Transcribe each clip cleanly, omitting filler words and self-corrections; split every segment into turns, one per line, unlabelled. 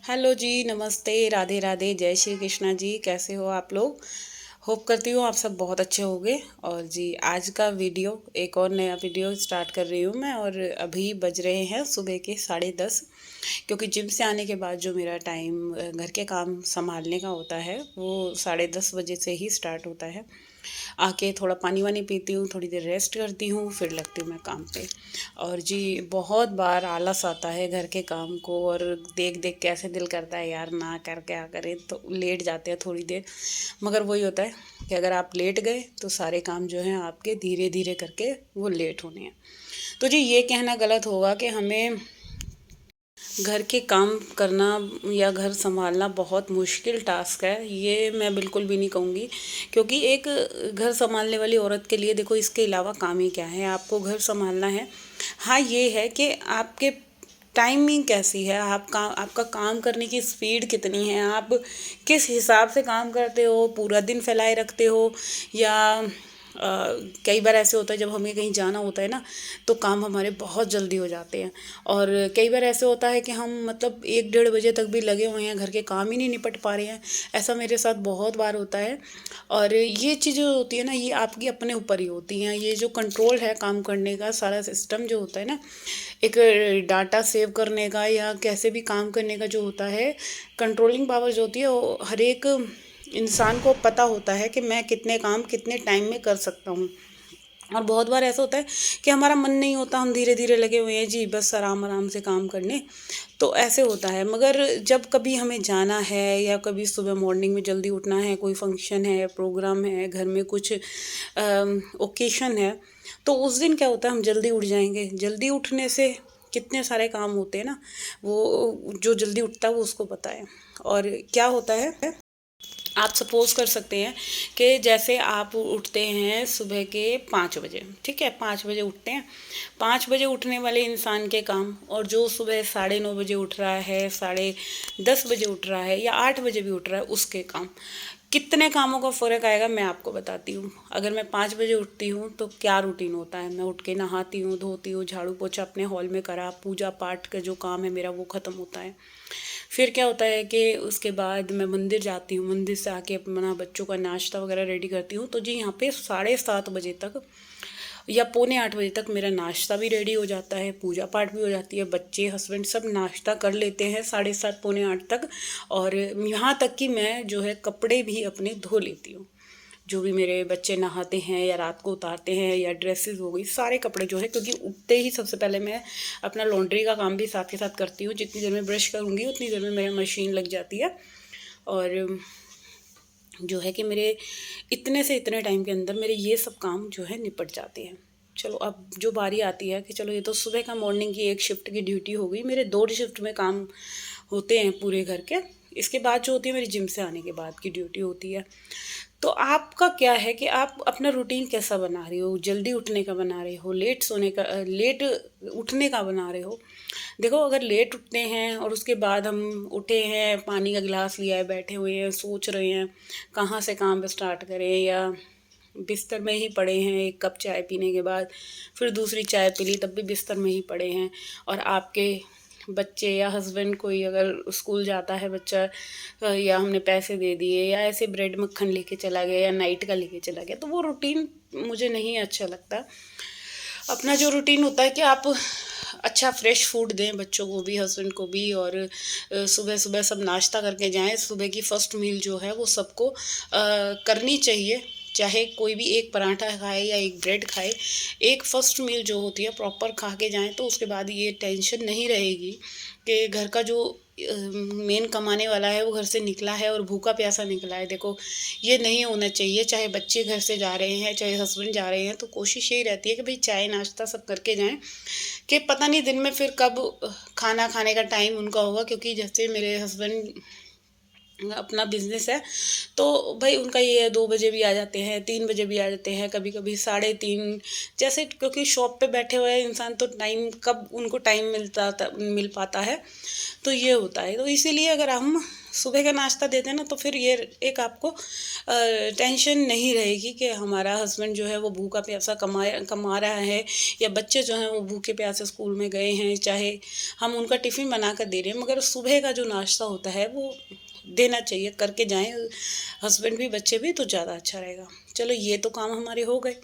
Hello जी, नमस्ते, राधे राधे, जय श्री कृष्णा जी। कैसे हो आप लोग? होप करती हूँ आप सब बहुत अच्छे होंगे। और जी आज का वीडियो, एक और नया वीडियो स्टार्ट कर रही हूँ मैं। और अभी बज रहे हैं सुबह के 10:30, क्योंकि जिम से आने के बाद जो मेरा टाइम घर के काम संभालने का होता है वो 10:30 बजे से ही स्टार्ट होता है। आके थोड़ा पानी वानी पीती हूँ, थोड़ी देर रेस्ट करती हूँ, फिर लगती हूँ मैं काम पे। और जी बहुत बार आलस आता है घर के काम को, और देख देख के ऐसे दिल करता है यार ना कर क्या करें, तो लेट जाते हैं थोड़ी देर। मगर वही होता है कि अगर आप लेट गए तो सारे काम जो हैं आपके धीरे धीरे करके वो लेट होने हैं। तो जी ये कहना गलत होगा कि हमें घर के काम करना या घर संभालना बहुत मुश्किल टास्क है, ये मैं बिल्कुल भी नहीं कहूँगी। क्योंकि एक घर संभालने वाली औरत के लिए देखो इसके अलावा काम ही क्या है, आपको घर संभालना है। हाँ ये है कि आपके टाइमिंग कैसी है, आपका काम करने की स्पीड कितनी है, आप किस हिसाब से काम करते हो, पूरा दिन फैलाए रखते हो या कई बार ऐसे होता है जब हमें कहीं जाना होता है ना, तो काम हमारे बहुत जल्दी हो जाते हैं। और कई बार ऐसे होता है कि हम मतलब 1-1:30 बजे तक भी लगे हुए हैं, घर के काम ही नहीं निपट पा रहे हैं। ऐसा मेरे साथ बहुत बार होता है। और ये चीज़ें होती है ना, ये आपकी अपने ऊपर ही होती हैं। ये जो कंट्रोल है काम करने का, सारा सिस्टम जो होता है ना, एक डाटा सेव करने का या कैसे भी काम करने का जो होता है, कंट्रोलिंग पावर जो होती है वो हर एक इंसान को पता होता है कि मैं कितने काम कितने टाइम में कर सकता हूँ। और बहुत बार ऐसा होता है कि हमारा मन नहीं होता, हम धीरे धीरे लगे हुए हैं जी बस आराम आराम से काम करने। तो ऐसे होता है। मगर जब कभी हमें जाना है या कभी सुबह मॉर्निंग में जल्दी उठना है, कोई फंक्शन है, प्रोग्राम है, घर में कुछ ओकेशन है, तो उस दिन क्या होता है, हम जल्दी उठ जाएंगे। जल्दी उठने से कितने सारे काम होते हैं ना, वो जो जल्दी उठता है वो उसको पता है। और क्या होता है, आप सपोज़ कर सकते हैं कि जैसे आप उठते हैं सुबह के 5 बजे, ठीक है, 5 बजे उठते हैं। 5 बजे उठने वाले इंसान के काम और जो सुबह 9:30 बजे उठ रहा है, 10:30 बजे उठ रहा है या 8 बजे भी उठ रहा है, उसके काम, कितने कामों का फ़र्क आएगा मैं आपको बताती हूँ। अगर मैं 5 बजे उठती हूँ तो क्या रूटीन होता है, मैं उठ के नहाती हूँ, धोती हूँ, झाड़ू पोछा अपने हॉल में करा, पूजा पाठ का जो काम है मेरा वो ख़त्म होता है। फिर क्या होता है कि उसके बाद मैं मंदिर जाती हूँ, मंदिर से आके अपना बच्चों का नाश्ता वगैरह रेडी करती हूँ। तो जी यहाँ पे 7:30 बजे तक या पौने 8 बजे तक मेरा नाश्ता भी रेडी हो जाता है, पूजा पाठ भी हो जाती है, बच्चे हस्बैंड सब नाश्ता कर लेते हैं 7:30 पौने 8 तक। और यहाँ तक कि मैं जो है कपड़े भी अपने धो लेती हूँ। जो भी मेरे बच्चे नहाते हैं या रात को उतारते हैं या ड्रेसेस हो गई, सारे कपड़े जो है, क्योंकि उठते ही सबसे पहले मैं अपना लॉन्ड्री का काम भी साथ के साथ करती हूँ। जितनी देर में ब्रश करूँगी उतनी देर में मेरी मशीन लग जाती है। और जो है कि मेरे इतने से इतने टाइम के अंदर मेरे ये सब काम जो है निपट जाते हैं। चलो अब जो बारी आती है कि चलो ये तो सुबह का मॉर्निंग की एक शिफ्ट की ड्यूटी हो गई, मेरे 2 शिफ्ट में काम होते हैं पूरे घर के। इसके बाद जो होती है मेरी जिम से आने के बाद की ड्यूटी होती है। तो आपका क्या है कि आप अपना रूटीन कैसा बना रहे हो, जल्दी उठने का बना रहे हो, लेट सोने का लेट उठने का बना रहे हो। देखो अगर लेट उठते हैं और उसके बाद हम उठे हैं, पानी का गिलास लिया है, बैठे हुए हैं, सोच रहे हैं कहाँ से काम स्टार्ट करें, या बिस्तर में ही पड़े हैं एक कप चाय पीने के बाद, फिर दूसरी चाय पी ली तब भी बिस्तर में ही पड़े हैं, और आपके बच्चे या हस्बैंड कोई अगर स्कूल जाता है बच्चा, या हमने पैसे दे दिए या ऐसे ब्रेड मक्खन लेके चला गया या नाइट का लेके चला गया, तो वो रूटीन मुझे नहीं अच्छा लगता। अपना जो रूटीन होता है कि आप अच्छा फ्रेश फूड दें बच्चों को भी, हस्बैंड को भी, और सुबह सुबह सब नाश्ता करके जाएं। सुबह की फ़र्स्ट मील जो है वो सबको करनी चाहिए, चाहे कोई भी एक पराठा खाए या एक ब्रेड खाए। एक फ़र्स्ट मील जो होती है प्रॉपर खा के जाएं, तो उसके बाद ये टेंशन नहीं रहेगी कि घर का जो मेन कमाने वाला है वो घर से निकला है और भूखा प्यासा निकला है। देखो ये नहीं होना चाहिए। चाहे बच्चे घर से जा रहे हैं, चाहे हस्बैंड जा रहे हैं, तो कोशिश यही रहती है कि भाई चाय नाश्ता सब करके जाएं, कि पता नहीं दिन में फिर कब खाना खाने का टाइम उनका होगा। क्योंकि जैसे मेरे हस्बैंड अपना बिजनेस है, तो भाई उनका ये है 2 बजे भी आ जाते हैं, 3 बजे भी आ जाते हैं, कभी कभी 3:30 जैसे, क्योंकि शॉप पे बैठे हुए हैं इंसान, तो टाइम कब उनको टाइम मिल पाता है, तो ये होता है। तो इसीलिए अगर हम सुबह का नाश्ता दे दें ना, तो फिर ये एक आपको टेंशन नहीं रहेगी कि हमारा हस्बैंड जो है वो भूखा प्यासा कमा रहा है, या बच्चे जो हैं वो भूखे प्यासे स्कूल में गए हैं, चाहे हम उनका टिफ़िन बना कर दे रहे हैं, मगर सुबह का जो नाश्ता होता है वो देना चाहिए, करके जाएँ हस्बैंड भी बच्चे भी, तो ज़्यादा अच्छा रहेगा। चलो ये तो काम हमारे हो गए।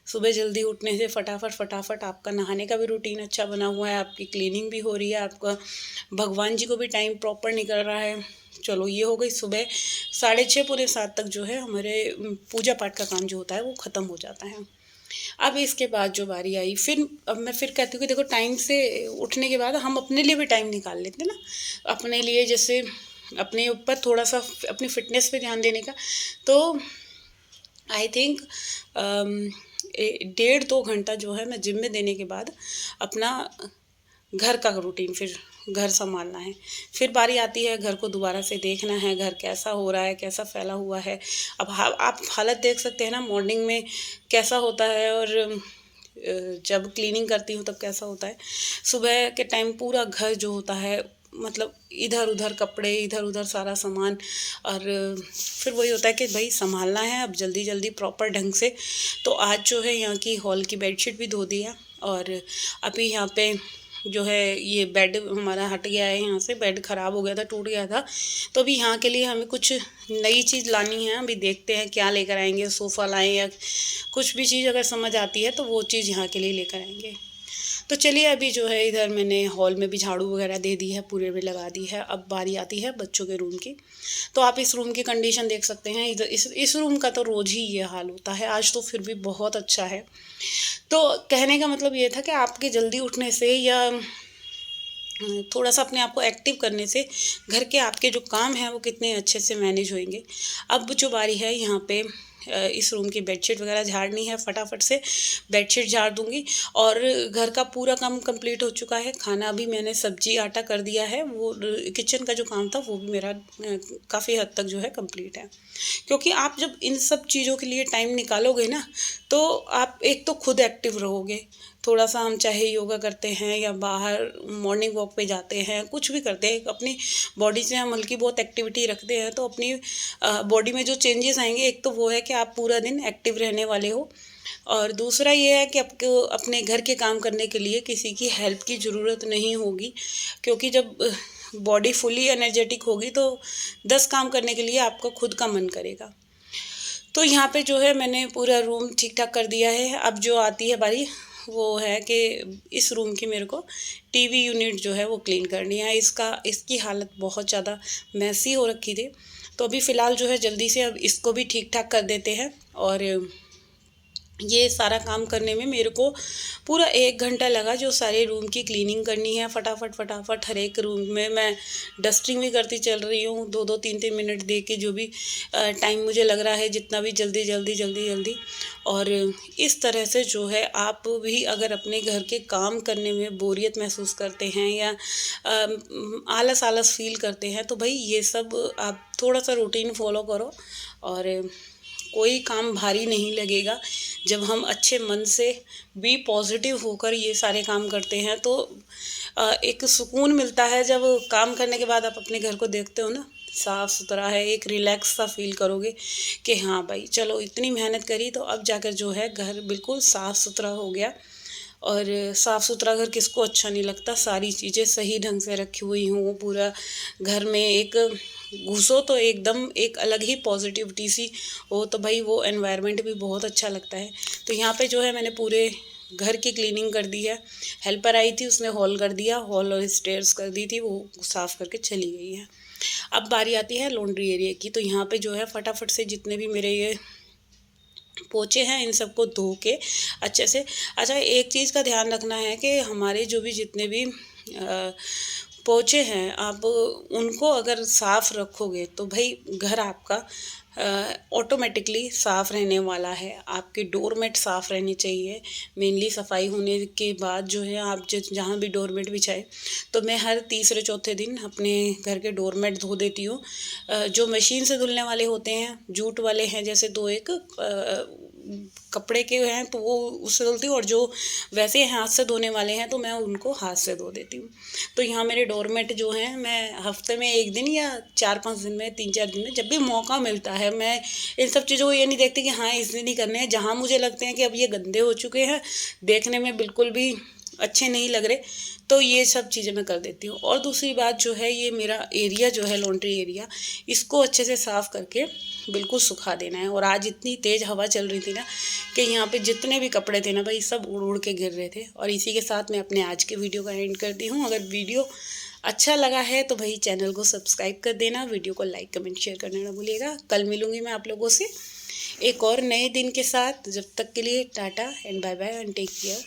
सुबह जल्दी उठने से फटाफट आपका नहाने का भी रूटीन अच्छा बना हुआ है, आपकी क्लीनिंग भी हो रही है, आपका भगवान जी को भी टाइम प्रॉपर निकल रहा है। चलो ये हो गई सुबह 6:30 पौने 7 तक जो है हमारे पूजा पाठ का काम जो होता है वो ख़त्म हो जाता है। अब इसके बाद जो बारी आई, फिर अब मैं फिर कहती हूँ कि देखो, टाइम से उठने के बाद हम अपने लिए भी टाइम निकाल लेते हैं ना, अपने लिए, जैसे अपने ऊपर थोड़ा सा अपनी फ़िटनेस पे ध्यान देने का। तो आई थिंक 1.5-2 घंटा जो है मैं जिम में देने के बाद अपना घर का रूटीन, फिर घर संभालना है। फिर बारी आती है घर को दोबारा से देखना है, घर कैसा हो रहा है, कैसा फैला हुआ है। अब आप हालत देख सकते हैं ना, मॉर्निंग में कैसा होता है, और जब क्लीनिंग करती हूँ तब कैसा होता है। सुबह के टाइम पूरा घर जो होता है, मतलब इधर उधर कपड़े, इधर उधर सारा सामान, और फिर वही होता है कि भाई संभालना है अब जल्दी जल्दी प्रॉपर ढंग से। तो आज जो है यहाँ की हॉल की बेडशीट भी धो दिया, और अभी यहाँ पे जो है ये बेड हमारा हट गया है, यहाँ से बेड ख़राब हो गया था, टूट गया था। तो अभी यहाँ के लिए हमें कुछ नई चीज़ लानी है, अभी देखते हैं क्या लेकर आएंगे, सोफ़ा लाएं या कुछ भी चीज़ अगर समझ आती है तो वो चीज़ यहाँ के लिए लेकर आएंगे। तो चलिए, अभी जो है इधर मैंने हॉल में भी झाड़ू वगैरह दे दी है, पूरे में लगा दी है। अब बारी आती है बच्चों के रूम की। तो आप इस रूम की कंडीशन देख सकते हैं, इधर इस रूम का तो रोज़ ही ये हाल होता है, आज तो फिर भी बहुत अच्छा है। तो कहने का मतलब ये था कि आपके जल्दी उठने से या थोड़ा सा अपने आप को एक्टिव करने से घर के आपके जो काम हैं वो कितने अच्छे से मैनेज होंगे। अब जो बारी है यहाँ पे इस रूम की बेडशीट वगैरह झाड़नी है, फटाफट से बेडशीट झाड़ दूंगी। और घर का पूरा काम कंप्लीट हो चुका है, खाना भी मैंने सब्जी आटा कर दिया है, वो किचन का जो काम था वो भी मेरा काफ़ी हद तक जो है कंप्लीट है। क्योंकि आप जब इन सब चीज़ों के लिए टाइम निकालोगे ना, तो आप एक तो खुद एक्टिव रहोगे। थोड़ा सा हम चाहे योगा करते हैं या बाहर मॉर्निंग वॉक पे जाते हैं, कुछ भी करते हैं, अपनी बॉडी से हम हल्की बहुत एक्टिविटी रखते हैं, तो अपनी बॉडी में जो चेंजेस आएंगे, एक तो वो है कि आप पूरा दिन एक्टिव रहने वाले हो, और दूसरा ये है कि आपको अपने घर के काम करने के लिए किसी की हेल्प की ज़रूरत नहीं होगी। क्योंकि जब बॉडी फुली एनर्जेटिक होगी तो 10 काम करने के लिए आपका खुद का मन करेगा। तो यहाँ पे जो है मैंने पूरा रूम ठीक ठाक कर दिया है। अब जो आती है बारी, वो है कि इस रूम की मेरे को टीवी यूनिट जो है वो क्लीन करनी है। इसकी हालत बहुत ज़्यादा मैसी हो रखी थी, तो अभी फ़िलहाल जो है जल्दी से अब इसको भी ठीक ठाक कर देते हैं। और ये सारा काम करने में मेरे को पूरा 1 घंटा लगा, जो सारे रूम की क्लीनिंग करनी है, फटाफट हर एक रूम में मैं डस्टिंग भी करती चल रही हूँ, 2-2 3-3 मिनट दे के, जो भी टाइम मुझे लग रहा है, जितना भी जल्दी। और इस तरह से जो है आप भी अगर अपने घर के काम करने में बोरियत महसूस करते हैं या आलस फील करते हैं, तो भाई ये सब आप थोड़ा सा रूटीन फॉलो करो, और कोई काम भारी नहीं लगेगा। जब हम अच्छे मन से भी पॉजिटिव होकर ये सारे काम करते हैं, तो एक सुकून मिलता है। जब काम करने के बाद आप अपने घर को देखते हो ना, साफ़ सुथरा है, एक रिलैक्स सा फील करोगे कि हाँ भाई चलो इतनी मेहनत करी, तो अब जाकर जो है घर बिल्कुल साफ़ सुथरा हो गया। और साफ़ सुथरा घर किसको अच्छा नहीं लगता, सारी चीज़ें सही ढंग से रखी हुई हों, पूरा घर में एक घुसो तो एकदम एक अलग ही पॉजिटिविटी सी हो, तो भाई वो एनवायरनमेंट भी बहुत अच्छा लगता है। तो यहाँ पे जो है मैंने पूरे घर की क्लीनिंग कर दी है। हेल्पर आई थी, उसने हॉल कर दिया, हॉल और स्टेयर्स कर दी थी, वो साफ़ करके चली गई है। अब बारी आती है लॉन्ड्री एरिया की। तो यहाँ पे जो है फटाफट से जितने भी मेरे ये पोचे हैं, इन सबको धो के अच्छे से। अच्छा, एक चीज़ का ध्यान रखना है कि हमारे जो भी जितने भी पोचे हैं, आप उनको अगर साफ़ रखोगे तो भाई घर आपका ऑटोमेटिकली साफ़ रहने वाला है। आपके डोरमेट साफ़ रहने चाहिए। मेनली सफाई होने के बाद जो है आप जहाँ भी डोरमेट बिछाए, तो मैं हर तीसरे चौथे दिन अपने घर के डोरमेट धो देती हूँ। जो मशीन से धुलने वाले होते हैं, जूट वाले हैं, जैसे दो एक कपड़े के हैं तो वो उससे धुलती हूँ, और जो वैसे हाथ से धोने वाले हैं तो मैं उनको हाथ से धो देती हूँ। तो यहाँ मेरे डोरमेट जो हैं मैं हफ्ते में 1 दिन या 4-5 दिन में, 3-4 दिन में, जब भी मौका मिलता है, मैं इन सब चीज़ों को ये नहीं देखती कि हाँ इस दिन ही करने हैं। जहाँ मुझे लगते हैं कि अब ये गंदे हो चुके हैं, देखने में बिल्कुल भी अच्छे नहीं लग रहे, तो ये सब चीज़ें मैं कर देती हूँ। और दूसरी बात जो है, ये मेरा एरिया जो है लॉन्ड्री एरिया, इसको अच्छे से साफ़ करके बिल्कुल सुखा देना है। और आज इतनी तेज़ हवा चल रही थी ना कि यहाँ पे जितने भी कपड़े थे ना भाई, सब उड़ उड़ के गिर रहे थे। और इसी के साथ मैं अपने आज के वीडियो का एंड करती हूँ। अगर वीडियो अच्छा लगा है तो भाई चैनल को सब्सक्राइब कर देना, वीडियो को लाइक कमेंट शेयर करना ना भूलिएगा। कल मिलूँगी मैं आप लोगों से एक और नए दिन के साथ। जब तक के लिए tata and bye bye and take care.